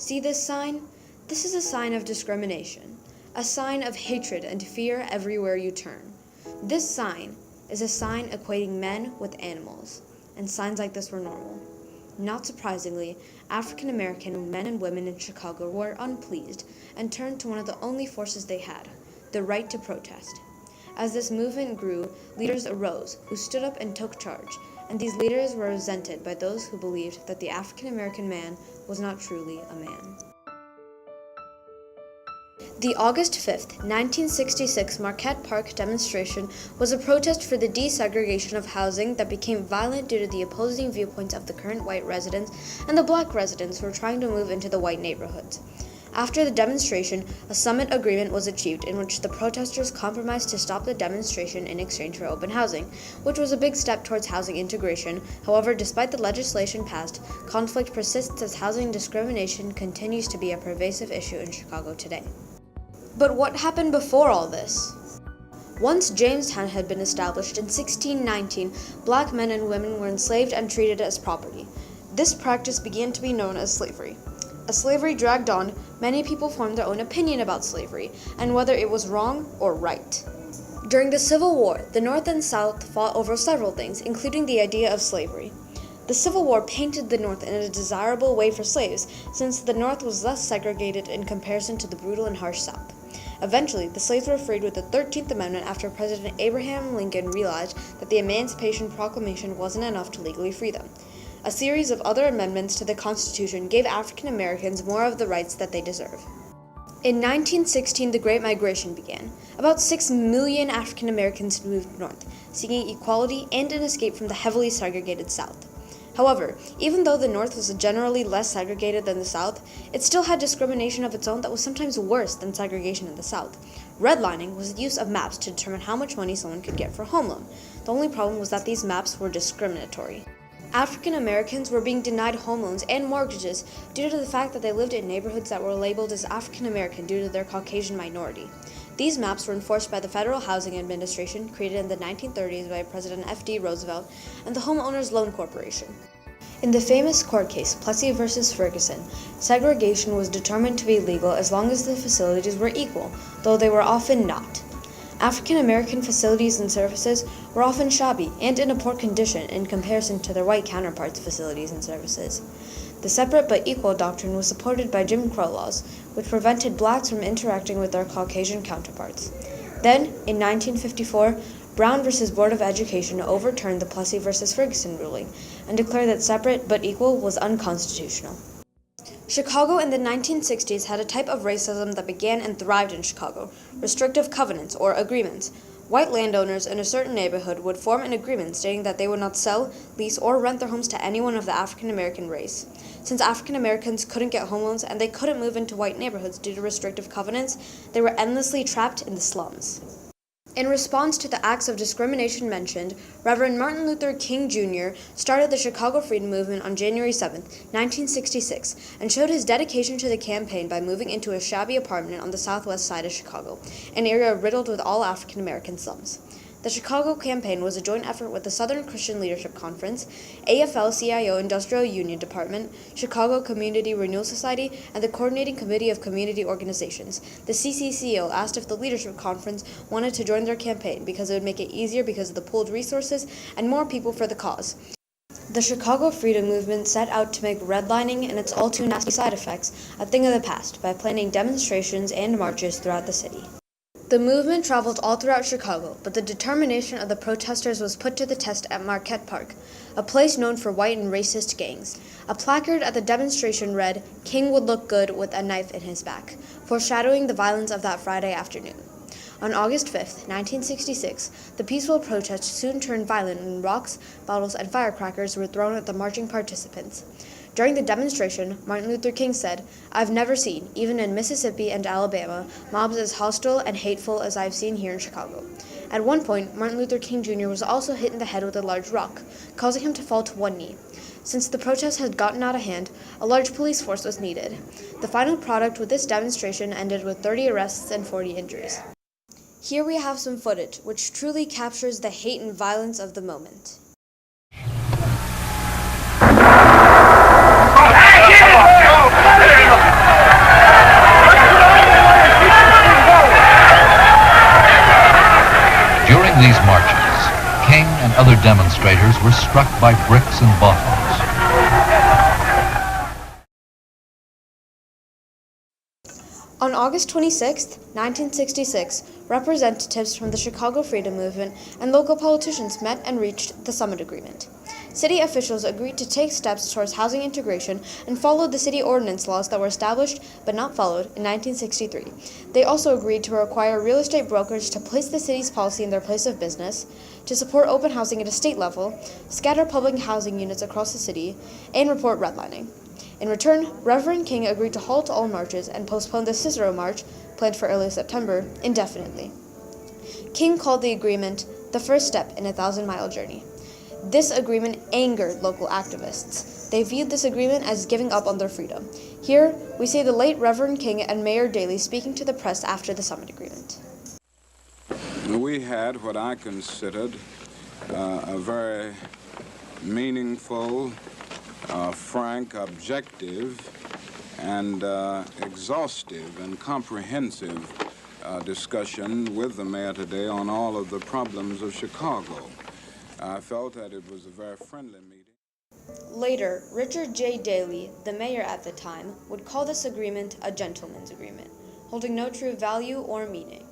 See this sign? This is a sign of discrimination, a sign of hatred and fear everywhere you turn. This sign is a sign equating men with animals, and signs like this were normal. Not surprisingly, African American men and women in Chicago were unpleased and turned to one of the only forces they had, the right to protest. As this movement grew, leaders arose who stood up and took charge, and these leaders were resented by those who believed that the African American man was not truly a man. The August 5th, 1966 Marquette Park demonstration was a protest for the desegregation of housing that became violent due to the opposing viewpoints of the current white residents and the black residents who were trying to move into the white neighborhoods. After the demonstration, a summit agreement was achieved in which the protesters compromised to stop the demonstration in exchange for open housing, which was a big step towards housing integration. However, despite the legislation passed, conflict persists as housing discrimination continues to be a pervasive issue in Chicago today. But what happened before all this? Once Jamestown had been established in 1619, black men and women were enslaved and treated as property. This practice began to be known as slavery. As slavery dragged on, many people formed their own opinion about slavery and whether it was wrong or right. During the Civil War, the North and South fought over several things, including the idea of slavery. The Civil War painted the North in a desirable way for slaves, since the North was less segregated in comparison to the brutal and harsh South. Eventually, the slaves were freed with the 13th Amendment after President Abraham Lincoln realized that the Emancipation Proclamation wasn't enough to legally free them. A series of other amendments to the Constitution gave African Americans more of the rights that they deserve. In 1916, the Great Migration began. About 6 million African Americans moved north, seeking equality and an escape from the heavily segregated South. However, even though the North was generally less segregated than the South, it still had discrimination of its own that was sometimes worse than segregation in the South. Redlining was the use of maps to determine how much money someone could get for a home loan. The only problem was that these maps were discriminatory. African Americans were being denied home loans and mortgages due to the fact that they lived in neighborhoods that were labeled as African American due to their Caucasian minority. These maps were enforced by the Federal Housing Administration, created in the 1930s by President F.D. Roosevelt, and the Homeowners Loan Corporation. In the famous court case, Plessy v. Ferguson, segregation was determined to be legal as long as the facilities were equal, though they were often not. African American facilities and services were often shabby and in a poor condition in comparison to their white counterparts' facilities and services. The separate but equal doctrine was supported by Jim Crow laws, which prevented blacks from interacting with their Caucasian counterparts. Then, in 1954, Brown v. Board of Education overturned the Plessy v. Ferguson ruling and declared that separate but equal was unconstitutional. Chicago in the 1960s had a type of racism that began and thrived in Chicago: restrictive covenants or agreements. White landowners in a certain neighborhood would form an agreement stating that they would not sell, lease, or rent their homes to anyone of the African American race. Since African Americans couldn't get home loans and they couldn't move into white neighborhoods due to restrictive covenants, they were endlessly trapped in the slums. In response to the acts of discrimination mentioned, Reverend Martin Luther King Jr. started the Chicago Freedom Movement on January 7, 1966, and showed his dedication to the campaign by moving into a shabby apartment on the southwest side of Chicago, an area riddled with all African American slums. The Chicago campaign was a joint effort with the Southern Christian Leadership Conference, AFL-CIO Industrial Union Department, Chicago Community Renewal Society, and the Coordinating Committee of Community Organizations. The CCCO asked if the Leadership Conference wanted to join their campaign because it would make it easier because of the pooled resources and more people for the cause. The Chicago Freedom Movement set out to make redlining and its all-too-nasty side effects a thing of the past by planning demonstrations and marches throughout the city. The movement traveled all throughout Chicago, but the determination of the protesters was put to the test at Marquette Park, a place known for white and racist gangs. A placard at the demonstration read, "King would look good with a knife in his back," foreshadowing the violence of that Friday afternoon. On August 5, 1966, the peaceful protest soon turned violent when rocks, bottles, and firecrackers were thrown at the marching participants. During the demonstration, Martin Luther King said, "I've never seen, even in Mississippi and Alabama, mobs as hostile and hateful as I've seen here in Chicago." At one point, Martin Luther King Jr. was also hit in the head with a large rock, causing him to fall to one knee. Since the protest had gotten out of hand, a large police force was needed. The final product with this demonstration ended with 30 arrests and 40 injuries. Here we have some footage which truly captures the hate and violence of the moment. Hey, other demonstrators were struck by bricks and bottles. On August 26, 1966, representatives from the Chicago Freedom Movement and local politicians met and reached the Summit Agreement. City officials agreed to take steps towards housing integration and followed the city ordinance laws that were established but not followed in 1963. They also agreed to require real estate brokers to place the city's policy in their place of business, to support open housing at a state level, scatter public housing units across the city, and report redlining. In return, Reverend King agreed to halt all marches and postpone the Cicero March, planned for early September, indefinitely. King called the agreement the first step in a 1,000-mile journey. This agreement angered local activists. They viewed this agreement as giving up on their freedom. Here, we see the late Reverend King and Mayor Daley speaking to the press after the Summit Agreement. We had what I considered a very meaningful, frank, objective, and exhaustive and comprehensive discussion with the mayor today on all of the problems of Chicago. I felt that it was a very friendly meeting. Later, Richard J. Daley, the mayor at the time, would call this agreement a gentleman's agreement, holding no true value or meaning.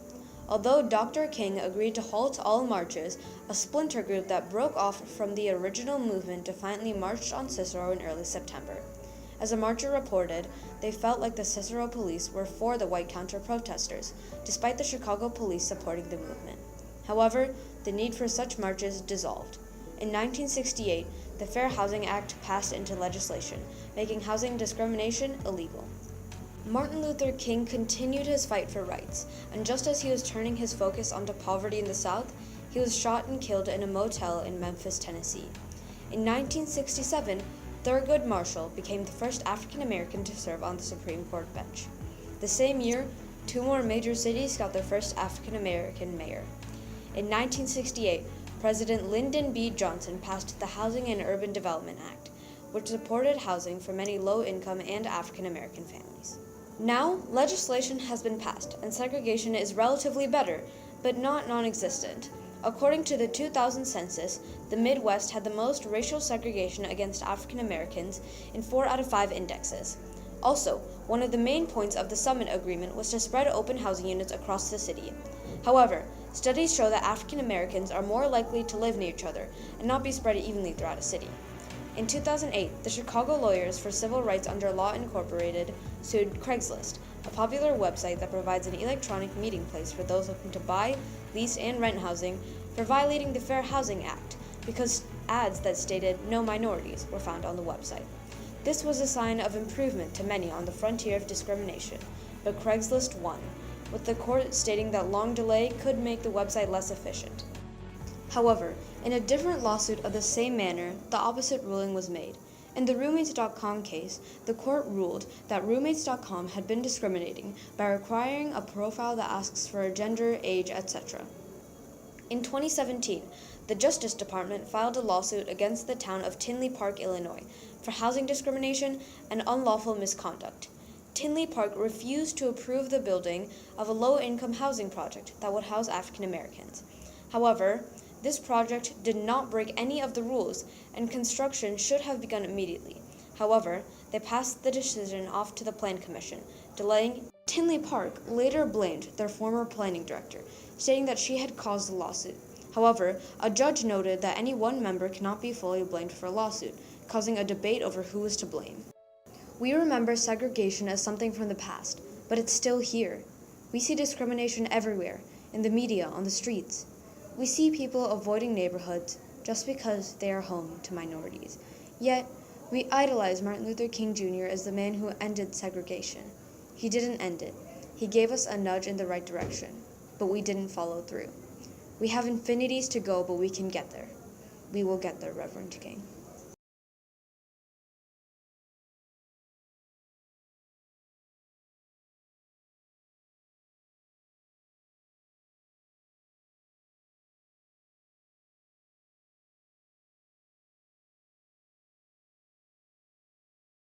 Although Dr. King agreed to halt all marches, a splinter group that broke off from the original movement defiantly marched on Cicero in early September. As a marcher reported, they felt like the Cicero police were for the white counter-protesters, despite the Chicago police supporting the movement. However, the need for such marches dissolved. In 1968, the Fair Housing Act passed into legislation, making housing discrimination illegal. Martin Luther King continued his fight for rights, and just as he was turning his focus onto poverty in the South, he was shot and killed in a motel in Memphis, Tennessee. In 1967, Thurgood Marshall became the first African American to serve on the Supreme Court bench. The same year, 2 more major cities got their first African American mayor. In 1968, President Lyndon B. Johnson passed the Housing and Urban Development Act, which supported housing for many low-income and African American families. Now, legislation has been passed, and segregation is relatively better, but not non-existent. According to the 2000 census, the Midwest had the most racial segregation against African Americans in 4 out of 5 indexes. Also, one of the main points of the Summit Agreement was to spread open housing units across the city. However, studies show that African Americans are more likely to live near each other and not be spread evenly throughout a city. In 2008, the Chicago Lawyers for Civil Rights Under Law Incorporated sued Craigslist, a popular website that provides an electronic meeting place for those looking to buy, lease, and rent housing, for violating the Fair Housing Act because ads that stated "no minorities" were found on the website. This was a sign of improvement to many on the frontier of discrimination, but Craigslist won, with the court stating that long delay could make the website less efficient. However, in a different lawsuit of the same manner, the opposite ruling was made. In the Roommates.com case, the court ruled that Roommates.com had been discriminating by requiring a profile that asks for a gender, age, etc. In 2017, the Justice Department filed a lawsuit against the town of Tinley Park, Illinois, for housing discrimination and unlawful misconduct. Tinley Park refused to approve the building of a low-income housing project that would house African Americans. However, this project did not break any of the rules, and construction should have begun immediately. However, they passed the decision off to the Plan Commission, delaying. Tinley Park later blamed their former planning director, stating that she had caused the lawsuit. However, a judge noted that any one member cannot be fully blamed for a lawsuit, causing a debate over who is to blame. We remember segregation as something from the past, but it's still here. We see discrimination everywhere, in the media, on the streets. We see people avoiding neighborhoods just because they are home to minorities. Yet, we idolize Martin Luther King Jr. as the man who ended segregation. He didn't end it. He gave us a nudge in the right direction, but we didn't follow through. We have infinities to go, but we can get there. We will get there, Reverend King.